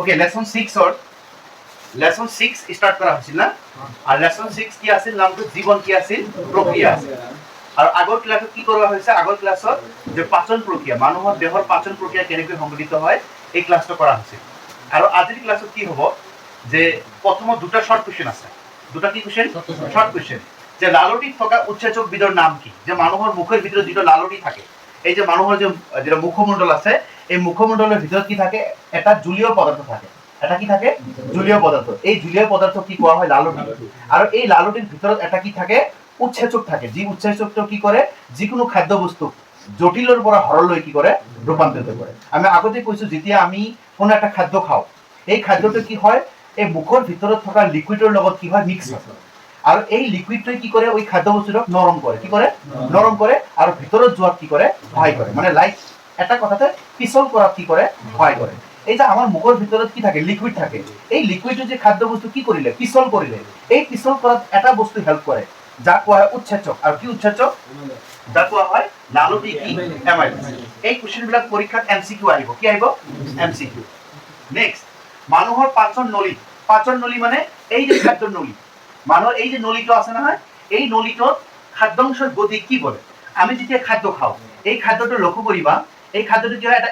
okay lesson 6 or lesson 6 start করা হয়েছিল না আর লেসন 6 কি আছিল নামটো জীবন কি আছিল প্রক্রিয়া আছিল আর আগৰ ক্লাছত কি কৰা হৈছে আগৰ ক্লাছত যে পাচন প্ৰক্ৰিয়া মানুহৰ দেহৰ পাচন প্ৰক্ৰিয়া কেনেকৈ সংঘটিত হয় এই ক্লাছটো কৰা হৈছিল আৰু আজিৰ ক্লাছত কি হ'ব যে প্ৰথম দুটা শৰ্ট কোৱেশ্চন আছে দুটা কি কোৱেশ্চন শৰ্ট কোয়েশ্চন যে লালটি থকা উৎসেচক বিধৰ নাম কি যে মানুহৰ মুখৰ ভিতৰত যেটো লালটি থাকে এই যে মানুহৰ যে যেটা মুখমণ্ডল আছে এই মুখমণ্ডলেৰ ভিতৰত কি থাকে এটা জলীয় পদাৰ্থ থাকে এটা কি থাকে জলীয় পদাৰ্থ এই জলীয় পদাৰ্থ কি কোৱা হয় লালটি আৰু এই লালটিৰ ভিতৰত এটা কি থাকে উৎসেচক থাকে যি উৎসেচকটো কি কৰে যিকোনো খাদ্য বস্তু জটিলৰ পৰা হৰলৈ কি কৰে ৰূপান্তৰিত কৰে আমি আগতে কৈছো যেতিয়া আমি কোনো একটা খাদ্য খাওঁ এই খাদ্যটো কি হয় এই মুখৰ ভিতৰত থকা লিকুইডৰ লগত কি হয় মিক্স হয় আৰু এই লিকুইডটোৱে কি কৰে ওই খাদ্য বস্তুটো নৰম কৰে কি কৰে নৰম কৰে আৰ ভিতৰত যোৱাত কি কৰে সহায় কৰে মানে লাইক এটা কথাতে পিছল কৰাত কি কৰে সহায় কৰে এই যে আমাৰ মুখৰ ভিতৰত কি থাকে লিকুইড থাকে এই লিকুইডটো যে খাদ্য বস্তু কি কৰিলে পিছল কৰিলে এই পিছল কৰাত এটা বস্তু হেল্প কৰে যাক কোৱা হয় উৎসেচক আৰু কি উৎসেচক যাক কোৱা হয় লালটি কি এমাইলেজ এই কোৱেশ্চনবিলাক পৰীক্ষাত এমসিকিউ আহিব কি আহিব এমসিকিউ নেক্সট মানুহৰ পাচন নলী মানে এই যে খাদ্যৰ নলী মানুহৰ এই যে নলীটো আছে নহয় এই নলীটোত খাদ্যাংশৰ গতি কি বলে আমি যেতিয়া খাদ্য খাওঁ এই খাদ্যটো লক্ষ্য কৰিবা এই খাদ্যটো কি হয় এটা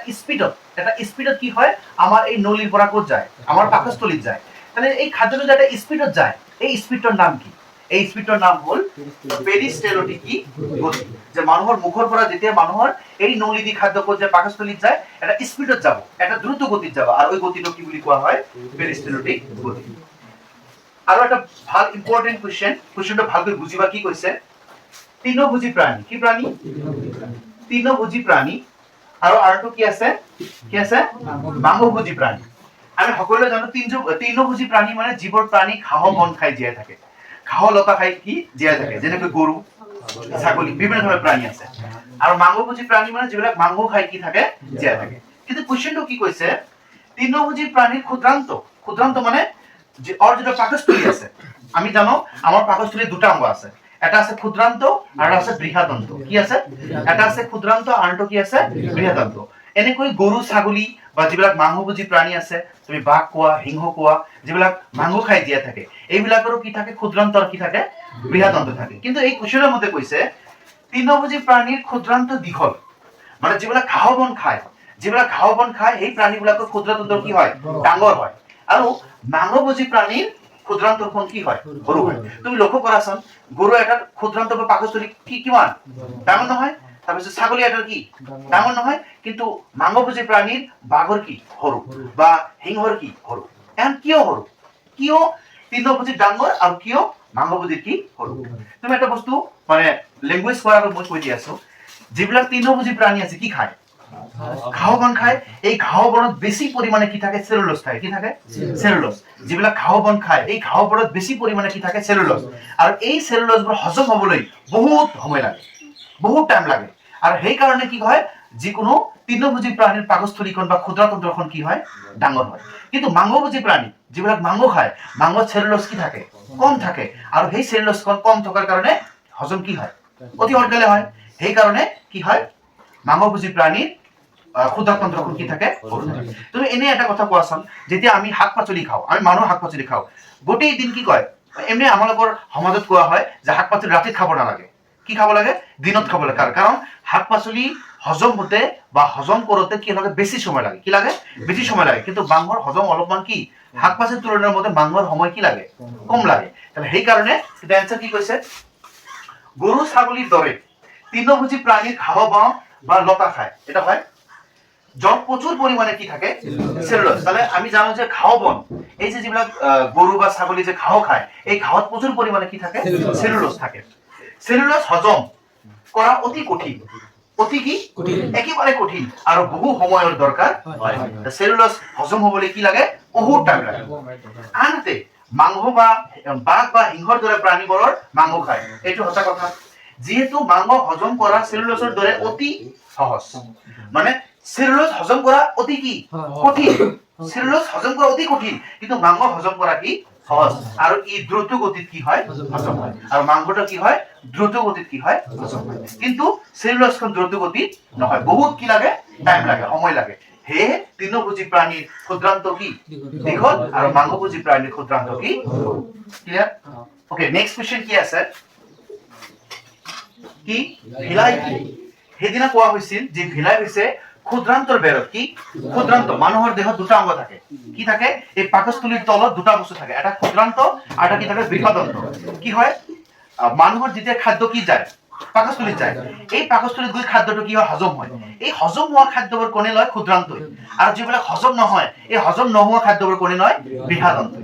স্পিডত কি হয় আমাৰ এই নলীৰ পৰা ক'ত যায় আমাৰ পাকস্থলীত যায় তাহলে এই খাদ্যটো যে এটা স্পিডত যায় এই স্পিডৰ নাম কি এই স্পিডৰ নাম হ'ল পেৰিস্টেলটিক গতি যে মানুহৰ মুখৰ পৰা যেতিয়া মানুহৰ এই নলী দি খাদ্য ক'ত যায় পাকস্থলীত যায় এটা স্পিডত যাব এটা দ্ৰুত গতিত যাব আৰু এই গতিটো কি বুলি কোৱা হয় পেৰিস্টেলটিক গতি আৰু এটা ভাল ইম্পৰ্টেন্ট কোৱেশ্চনটো ভালকৈ বুজিবা কি কৈছে তৃণভোজী প্ৰাণী কি প্ৰাণী তৃণভোজী প্ৰাণী আৰু আৰটো কি আছে মাংসভোজী প্ৰাণী আমি সকলোৱে জানো তৃণভোজী প্ৰাণী মানে যিবোৰ প্ৰাণী ঘাঁহ বন খাই জীয়াই থাকে ঘাঁহ লতা খাই কি জীয়াই থাকে যেনেকৈ গৰু ছাগলী বিভিন্ন ধৰণৰ প্ৰাণী আছে আৰু মাংসভোজী প্ৰাণী মানে যিবিলাক মাংস খাই কি থাকে জীয়াই থাকে কিন্তু কোৱেশ্চনটো কি কৈছে তৃণভোজী প্ৰাণীৰ ক্ষুদ্ৰান্ত মানে যে অর যেটা পাকস্থলী আছে আমি জানো আমার পাকস্থলীর দুটা অঙ্গ আছে এটা আছে ক্ষুদ্রান্ত আর আছে বৃহদান্ত কি আছে এটা আছে ক্ষুদ্রান্ত আর আনটো কি আছে বৃহদান্ত এনেকৈ গৰু ছাগলী বা যিবিলাক মাংসভোজী প্ৰাণী আছে তুমি বাঘ কোৱা সিংহ কোৱা যিবিলাক মাংস খাই জীয়াই থাকে এইবিলাকৰো কি থাকে ক্ষুদ্ৰান্ত আৰ কি থাকে বৃহদান্ত থাকে কিন্তু এই কোৱেশ্চনৰ মতে কৈছে তৃণভোজী প্ৰাণীৰ ক্ষুদ্ৰান্ত দীঘল মানে যিবিলাক ঘাঁহ বন খায় এই প্ৰাণীবিলাকৰ ক্ষুদ্ৰান্ত কি হয় ডাঙৰ হয় আৰু মাংসভোজী প্ৰাণীৰ ক্ষুদ্ৰান্তখন কি হয় সৰু হয় তুমি লক্ষ্য কৰাচোন গৰু এটাৰ ক্ষুদ্ৰান্ত বা পাকস্থলী কি কিমান ডাঙৰ নহয় তাৰপিছত ছাগলী এটাৰ কি ডাঙৰ নহয় কিন্তু মাংসভোজী প্ৰাণীৰ বাঘৰ কি সৰু বা সিংহৰ কি সৰু এখন কিয় সৰু কিয় তৃণভোজী ডাঙৰ আৰু কিয় মাংসভোজীৰ কি সৰু তুমি এটা বস্তু মানে লেংগুৱেজ কৰাৰ আগত মই কৈ দি আছো যিবিলাক তৃণভোজী প্ৰাণী আছে কি খায় ঘাঁহ বন খায় এই ঘাঁহ বনত বেছি পৰিমাণে কি থাকে সেলুলোজ থাকে কি থাকে সেলুলোজ যিবিলাক ঘাঁহ বন খায় এই ঘাঁহ বনত বেছি পৰিমাণে কি থাকে সেলুলোজ আৰু এই সেলুলোজবোৰ হজম হ'বলৈ বহুত সময় লাগে বহুত টাইম লাগে আৰু সেই কাৰণে কি হয় যিকোনো তৃণভোজী প্ৰাণীৰ পাকস্থলীখন বা ক্ষুদ্ৰাতন্ত্ৰখন কি হয় ডাঙৰ হয় কিন্তু মাংসভোজী প্ৰাণী যিবিলাক মাংস খায় মাংসত সেলুলোজ কি থাকে কম থাকে আৰু সেই সেলুলোজখন কম থকাৰ কাৰণে হজম কি হয় অতি সোনকালে হয় সেই কাৰণে কি হয় মাংসভোজী প্ৰাণীৰ ক্ষুদ্ৰাতন্ত্ৰখন কি থাকে তুমি এনে এটা কথা কোৱাচোন যেতিয়া আমি শাক পাচলি খাওঁ আমি মানুহৰ শাক পাচলি খাওঁ গোটেই দিন কি কয় এনে আমালোকৰ সমাজত কোৱা হয় যে শাক পাচলি ৰাতি খাব নালাগে কি খাব লাগে দিনত খাব লাগে কাৰণ শাক পাচলি হজম হতে বা হজম কৰোতে কি লাগে বেছি সময় লাগে কি লাগে বেছি সময় লাগে কিন্তু মাংসৰ হজম অলপমান কি শাক পাচলিৰ তুলনাৰ মতে মাংসৰ সময় কি লাগে কম লাগে তাহলে সেই কাৰণে এটা এনসাৰ কি কৈছে গৰু ছাগলীৰ দৰে তৃণভোজী প্ৰাণীৰ ঘাঁহ বন বা লতা খায় এটা হয় যত প্রচুর পরিমাণে কি থাকে সেলুলোজ তাহলে আমি জানো যে ঘাঁহ বন এই যে যিবিলাক গরু বা ছাগলী যে ঘাঁহ খায় এই ঘাঁহত প্রচুর পরিমাণে কি থাকে সেলুলোজ থাকে সেলুলোজ হজম করা অতি কঠিন অতি কি একেবারে কঠিন আৰু বহু সময়ৰ দৰকাৰ হয় সেলুলোজ হজম হ'বলৈ কি লাগে বহুত টাইম লাগে আনহাতে মাংস বা বাঘ বা সিংহৰ দৰে প্ৰাণীবোৰৰ মাংস খায় এইটো সঁচা কথা যেহেতু মাংস হজম কৰা সেলুলোজৰ দৰে অতি সহজ মানে সেলুলোজ হজম করা অতি কি কঠিন সেলুলোজ হজম করা অতি কঠিন কিন্তু মাংস হজম করা কি সহজ আৰু ই দ্ৰুত গতিত কি হয় হজম হয় আৰু মাংসটা কি হয় দ্ৰুত গতিত কি হয় হজম হয় কিন্তু সেলুলোজখন দ্ৰুত গতিত নহয় বহুত কি লাগে টাইম লাগে সময় লাগে হে তৃণভোজী প্রাণীর ক্ষুদ্রান্ত কি দীঘল আর মাংসভোজী প্রাণীর ক্ষুদ্রান্ত কি ক্লিয়ার ওকে নেক্সট কোশ্চেন কি আছে কি ভিলাই সেইদিনা কোৱা হৈছিল যে ভিলাই হৈছে ক্ষুদ্ৰান্তৰ বেৰত কি ক্ষুদ্ৰান্ত মানুহৰ দেহত দুটা অংগ থাকে কি থাকে এই পাকস্থলীৰ তলত দুটা বস্তু থাকে এটা ক্ষুদ্ৰান্ত আৰু এটা কি থাকে বৃহদন্ত কি হয় মানুহৰ যেতিয়া খাদ্য কি যায় পাকস্থলীত যায় এই পাকস্থলীত গৈ খাদ্যটো কি হয় হজম হয় এই হজম হোৱা খাদ্যবোৰ কোনে লয় ক্ষুদ্ৰান্ত আৰু যিবিলাক হজম নহয় এই হজম নোহোৱা খাদ্যবোৰ কোনে লয় বৃহদন্ত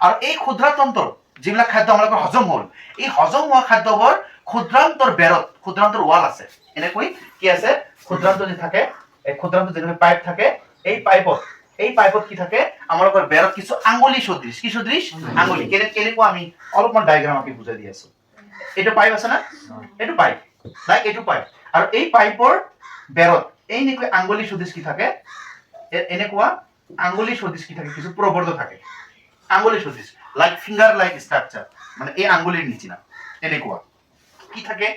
আৰু এই ক্ষুদ্ৰান্তৰ যিবিলাক খাদ্য আমালোকৰ হজম হ'ল এই হজম হোৱা খাদ্যবোৰ ক্ষুদ্ৰান্তৰ বেৰত ক্ষুদ্ৰান্তৰ ৱাল আছে এনেকৈ কি আছে ক্ষুদ্ৰান্ত যে থাকে এই ক্ষুদ্ৰান্ত যেখানে পাইপ থাকে এই পাইপত কি থাকে আমালোকৰ বেৰত কিছু আঙ্গুলি সদৃশ কি সদৃশ আঙ্গুলি কেনেকুৱা আমি অলপমান ডায়াগ্ৰাম আমি বুজাই দি আছো এটা পাইপ আছে না এইটো পাইপ লাইক এইটো পাইপ আৰু এই পাইপৰ বেৰত এই নেকৈ আঙ্গুলি সদৃশ কি থাকে এনেকুৱা আঙ্গুলি সদৃশ কি থাকে কিছু প্ৰবৰ্ধ থাকে আঙ্গুলি সদৃশ লাইক ফিঙ্গাৰ লাইক স্ট্ৰাকচাৰ মানে এই আঙ্গুলিৰ নিচিনা এনেকুৱা কি থাকে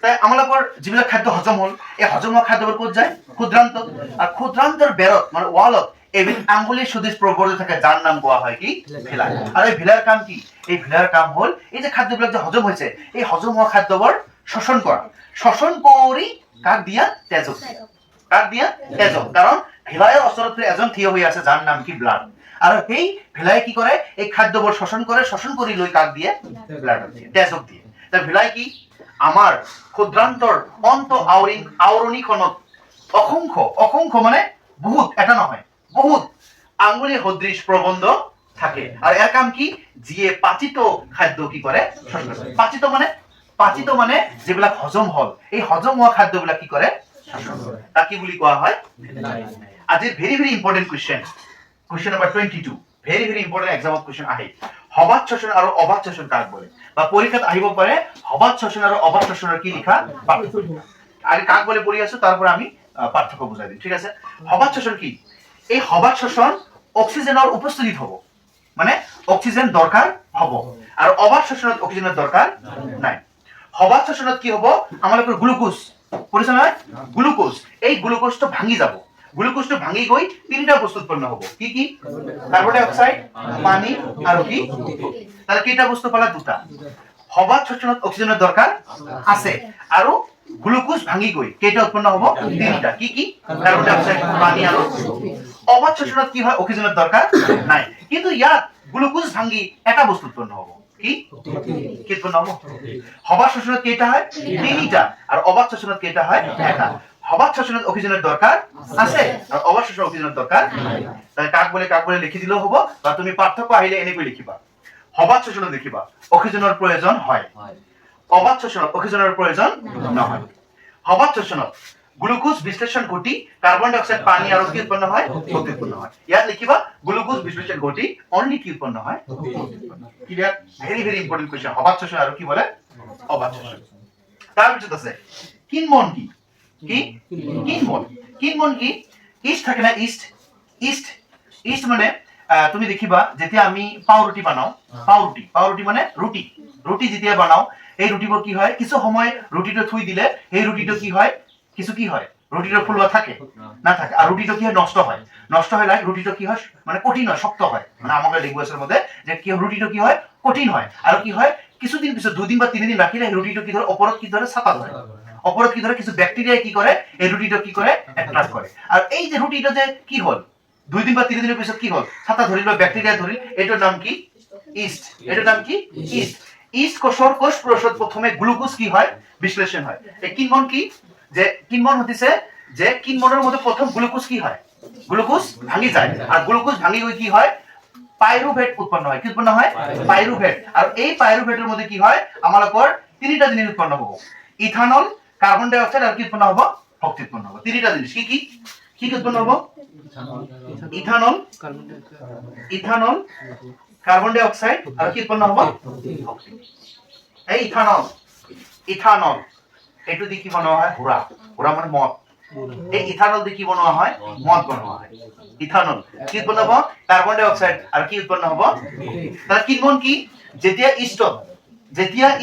তাই আমালোকৰ যিবিলাক খাদ্য হজম হ'ল এই হজম হোৱা খাদ্যবোৰ ক'ত যায় ক্ষুদ্ৰান্ত আৰু ক্ষুদ্ৰান্তৰ বেৰত মানে ৱালত এবিধ আঙ্গুলি সদৃশ প্ৰবৰ্ধ থাকে যাৰ নাম কোৱা হয় কি ভিলাই আৰু এই ভিলাৰ কাম কি এই ভিলাৰ কাম হ'ল এই যে খাদ্যবিলাক যে হজম হৈছে এই হজম হোৱা খাদ্যবোৰ শোষণ কৰা শোষণ কৰি কাক দিয়া তেজক কাৰণ ভিলাইৰ ওচৰত এজন থিয় হৈ আছে যাৰ নাম কি ব্লাড আৰু সেই ভিলাই কি কৰে এই খাদ্যবোৰ শোষণ কৰি লৈ কাক দিয়ে ব্লাড দিয়ে তেজক দিয়ে তাই ভিলাই কি আমাৰ ক্ষুদ্ৰান্তৰ অন্ত আৱৰণীখনত অসংখ্য মানে বহুত এটা নহয় বহুত আঙ্গুলি সদৃশ প্ৰবন্ধ থাকে আৰু ইয়াৰ কাম কি যিয়ে পাচিত খাদ্য কি কৰে পাচিত মানে যিবিলাক হজম হ'ল এই হজম হোৱা খাদ্যবিলাক কি কৰে তাক কি বুলি কোৱা হয় আজিৰ very very important question number 22 very very important এক্সামত কোৱেশ্চন আহে হবাত শোষণ আৰু অবাত শোষণ কাক বলে বা পৰীক্ষাত আহিব পাৰে হবাত শোষণ আৰু অবাত শোষণৰ কি লিখা পাৰ্থক্য আৰু কাক বলে পঢ়ি আছো তাৰ পৰা আমি পাৰ্থক্য বুজাই দিম ঠিক আছে হবাত শোষণ কি এই হবাত শোষণ অক্সিজেনৰ উপস্থিতিত হ'ব মানে অক্সিজেন দৰকাৰ হ'ব আৰু অবাত শোষণত অক্সিজেনৰ দৰকাৰ নাই হবাত শোষণত কি হ'ব আমালোকৰ গ্লুকোজ পৰিছে নহয় গ্লুকোজ এই গ্লুকোজটো ভাঙি যাব গ্লুকোজটো ভাঙি গৈ তিনিটা বস্তু উৎপন্ন হ'ব কি কি কাৰ্বন ডাই অক্সাইড পানী আৰু কি তাৰ কেইটা বস্তু পালা দুটা হবাত শোষণত অক্সিজেনৰ দৰকাৰ আছে আৰু গ্লুকোজ ভাঙি গৈ কেইটা উৎপন্ন হ'ব তিনিটা কি কি কাৰ্বন ডাই অক্সাইড পানী আৰু অবাত শোষণত কি হয় অক্সিজেনৰ দৰকাৰ নাই কিন্তু ইয়াত গ্লুকোজ ভাঙি এটা বস্তু উৎপন্ন হ'ব কি উৎপন্ন হ'ব হবাত শোষণত কেইটা হয় তিনিটা আৰু অবাত শোষণত কেইটা হয় এটা হবাত শোষণত অক্সিজেনৰ দৰকাৰ আছে আৰু অবাত শোষণত অক্সিজেনৰ দৰকাৰ তাই কাক বলে লিখি দিলেও হ'ব বা তুমি পাৰ্থক্য আহিলে এনেকৈ লিখিবা হবাত শোষণত লিখিবা অক্সিজেনৰ প্ৰয়োজন হয় অবাত শোষণত অক্সিজেনৰ প্ৰয়োজন নহয় হবাত শোষণত গ্লুকোজ বিশ্লেষণ ঘটি কাৰ্বন ডাই অক্সাইড পানী আৰু কি উৎপন্ন হয় শক্তি উৎপন্ন হয় ইয়াত লিখিবা গ্লুকোজ বিশ্লেষণ ঘটি অনলি কি উৎপন্ন হয় clear very very important question হবাত শোষণ আৰু কি বলে অবাত শোষণ তাৰপিছত আছে কিনমন কি কিনমন কি ইষ্ট থাকে না ইষ্ট মানে তুমি দেখিবা যেতিয়া আমি পাউৰুটি বানাও পাউৰুটি মানে ৰুটি যেতিয়া বানাও এই ৰুটিবোৰ কি হয় কিছু সময় ৰুটিটো থুই দিলে এই ৰুটিটো কি হয় ৰুটিটো ফুলৱা থাকে না থাকে আৰু ৰুটিটো কি হয় নষ্ট হয় লাইক ৰুটিটো কি হয় মানে কঠিন হয় শক্ত হয় মানে আমাদেৰ ল্যাঙ্গুয়েজেৰ মধ্যে যে কি ৰুটিটো কি হয় কঠিন হয় আৰু কি হয় কিছুদিন পিছত 2 দিন বা 3 দিন ৰাখিলে ৰুটিটো কি ধৰে ওপৰত কি ধৰে ছাপা ধৰে ওপৰত কি ধৰে কিছু ব্যাকটেৰিয়া কি কৰে এই ৰুটিটো কি কৰে এট্ৰাক্ট কৰে আৰু এই যে ৰুটিটো যে কি হল 2 দিন বা 3 দিনৰ পিছত কি হল ছাতা ধৰিল বা ব্যাকটেৰিয়া ধৰিল এটাৰ নাম কি ইষ্ট কোষ প্রসদ প্রথমে গ্লুকোজ কি হয় বিশ্লেষণ হয় এই কিনমন কি যে কিনমন হতিছে যে কিনমনের মধ্যে প্রথম গ্লুকোজ কি হয় গ্লুকোজ ভাঙি যায় আর গ্লুকোজ ভাঙি গৈ কি হয় পাইরুভেট উৎপন্ন হয় কি উৎপন্ন হয় পাইরুভেট আর এই পাইরুভেটের মধ্যে কি হয় আমালোকৰ তিনিটা জিনিস উৎপন্ন হ'ব ইথানল কার্বন ডাই অক্সাইড আর কি উৎপন্ন হ'ব শক্তি উৎপন্ন হ'ব তিনিটা জিনিস কি উৎপন্ন হ'ব ইথানল কার্বন ডাই অক্সাইড আর কি উৎপন্ন হ'ব এই ইথানল এটো দি কি বনোৱা হয় হুৰা মানে মদ এই ইথানল দি কি বনোৱা হয় মদ বনোৱা হয় ইথানল কি উৎপন্ন হ'ব কার্বন ডাই অক্সাইড আর কি উৎপন্ন হ'ব তার কিনমন কি যেতিয়া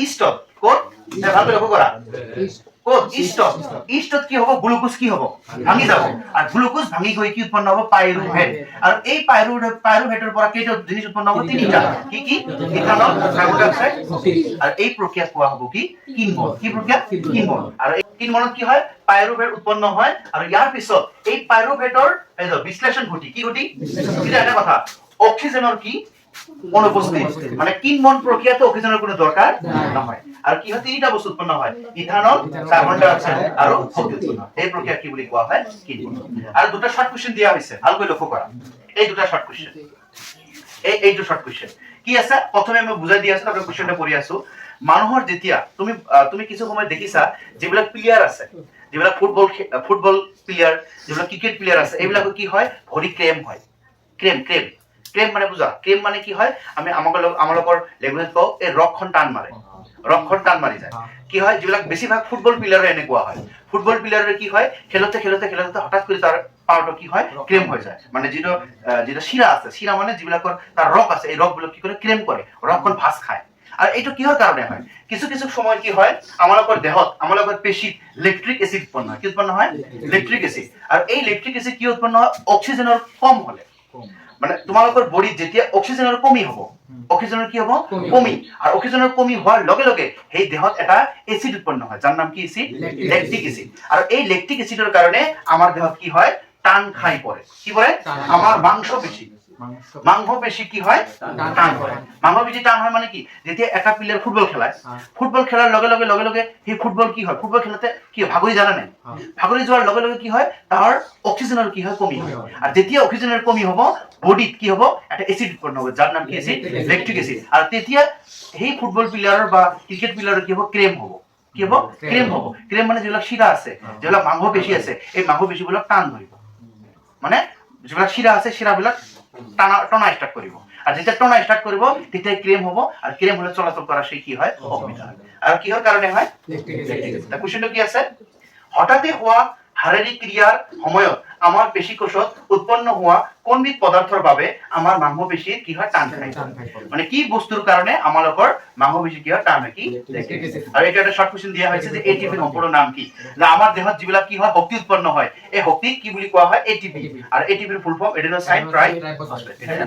ইষ্টত কোত ভালকৈ লক্ষ্য কৰা ক'ত ইষ্টত ইষ্টত কি হ'ব গ্লুকোজ কি হ'ব ভাঙি যাব আৰু গ্লুকোজ ভাঙি গৈ কি উৎপন্ন হ'ব পাইৰুভেট আৰু এই পাইৰুভেটৰ পৰা কেইটা জিনিস উৎপন্ন হ'ব তিনিটা কি কি ইথানল কাৰ্বন ডাই অক্সাইড আৰু এই প্ৰক্ৰিয়া কোৱা হ'ব কি কিনবন কি প্ৰক্ৰিয়া কিনবন আৰু এই কিনবনত কি হয় পাইৰুভেট উৎপন্ন হয় আৰু ইয়াৰ পিছত এই পাইৰুভেটৰ বিশ্লেষণ ঘটি কি ঘটি এটা এটা কথা অক্সিজেনৰ কি অনুপস্থিত মানে কিনবন প্ৰক্ৰিয়াতে অক্সিজেনৰ কোনো দৰকাৰ নহয় আৰু কি হয় তিনিটা বস্তু উৎপন্ন হয় ইথানল কাৰ্বন ডাই অক্সাইড আৰু শক্তি উৎপন্ন এই প্ৰক্ৰিয়া কি বুলি কোৱা হয় কিনবন আৰু দুটা শৰ্ট কোৱেশ্চন দিয়া হৈছে ভালকৈ লক্ষ্য কৰা এই দুটা শৰ্ট কোৱেশ্চন এইটো শৰ্ট কোৱেশ্চন কি আছে প্ৰথমে মই বুজাই দি আছো তাৰ কোৱেশ্চনটা পঢ়ি আছো মানুহৰ যেতিয়া তুমি কিছু সময় দেখিছা যিবিলাক প্লেয়াৰ আছে যিবিলাক ফুটবল প্লেয়াৰ যিবিলাক ক্ৰিকেট প্লেয়াৰ আছে এইবিলাকৰ কি হয় ভৰি ক্ৰেম হয় ক্ৰেম মানে বুজা ক্ৰেম মানে কি হয় আমি আমালোকৰ লেংগুৱেজ কওঁ এই ৰকখন টান মাৰি যায় কি হয় যিবিলাক বেছিভাগ ফুটবল প্লেয়াৰৰ এনেকুৱা হয় ফুটবল প্লেয়াৰৰ কি হয় খেলতে হঠাৎ কৰি তাৰ পাওটো কি হয় ক্ৰেম হৈ যায় মানে যেটা শিৰা মানে যিবিলাকৰ তাৰ ৰক আছে এই ৰকবিলাক কি কৰে ক্ৰেম কৰে ৰকখন ভাঁজ খায় আৰু এইটো কিহৰ কাৰণে হয় কিছু সময় কি হয় আমালোকৰ দেহত আমালোকৰ পেশীত লেক্ট্ৰিক এসিড উৎপন্ন হয় কি উৎপন্ন হয় লেক্ট্ৰিক এসিড আৰু এই লেক্ট্ৰিক এসিড কি উৎপন্ন হয় অক্সিজেনৰ কম হলে মানে তোমালোকৰ বডিত যেতিয়া অক্সিজেনৰ কমি হ'ব অক্সিজেনৰ কি হ'ব কমি আৰু অক্সিজেনৰ কমি হোৱাৰ লগে লগে সেই দেহত এটা এসিড উৎপন্ন হয় যাৰ নাম কি এসিড লেক্টিক এসিড আৰু এই লেক্টিক এসিডৰ কাৰণে আমাৰ দেহত কি হয় টান খাই পৰে কি পৰে আমাৰ মাংস পেশী কি হয় টান হয় মাংস পেশী টান হয় মানে কি যেতিয়া এটা প্লেয়াৰ ফুটবল খেলাৰ লগে লগে সেই ফুটবল কি হয় ফুটবল খেলাতে কি ভাগৰি জানা নাই ভাগৰি যোৱাৰ লগে লগে কি হয় তাৰ অক্সিজেনৰ কি হয় কমি হয় আৰু যেতিয়া অক্সিজেনৰ কমি হ'ব বডিত কি হ'ব এটা এসিড উৎপন্ন হ'ব যাৰ নাম কি এসিড লেক্টিক এসিড আৰু তেতিয়া সেই ফুটবল প্লেয়াৰৰ বা ক্ৰিকেট প্লেয়াৰৰ কি হ'ব ক্ৰেম হ'ব ক্ৰেম মানে যিবিলাক শিৰা আছে যিবিলাক মাংস পেশী আছে এই মাংস পেশীবিলাক টান ধৰিব মানে যিবিলাক শিৰা আছে শিৰাবিলাক টনা স্টাৰ্ট কৰিব আৰু যেতিয়া টনা স্টাৰ্ট কৰিব তেতিয়া ক্ৰেম হ'ব আৰু ক্ৰেম হলে চলাচল কৰা সেই কি হয় অসুবিধা হয় আৰু কিহৰ কাৰণে হয় তা কোৱেশ্চনটো কি আছে হঠাতে হোৱা শাৰীৰিক ক্ৰিয়াৰ সময়ত আমাৰ পেশী কোষত উৎপন্ন হোৱা কোনবিধ পদাৰ্থৰ বাবে আমাৰ মাংসপেশীৰ কি হয় টান খায় মানে কি বস্তুৰ কাৰণে আমালোকৰ মাংসপেশী কি হয় টান হয় কি আৰু এটা শৰ্ট কোৱেশ্চন দিয়া হৈছে যে এটিপি সম্পূৰ্ণ নাম কি না আমাৰ দেহত যিবিলাক কি হয় শক্তি উৎপন্ন হয় এই শক্তি কি বুলি কোৱা হয় এটিপি আৰু এটিপিৰ ফুল ফৰ্ম এডিনোসাইন ট্ৰাইফসফেট এটা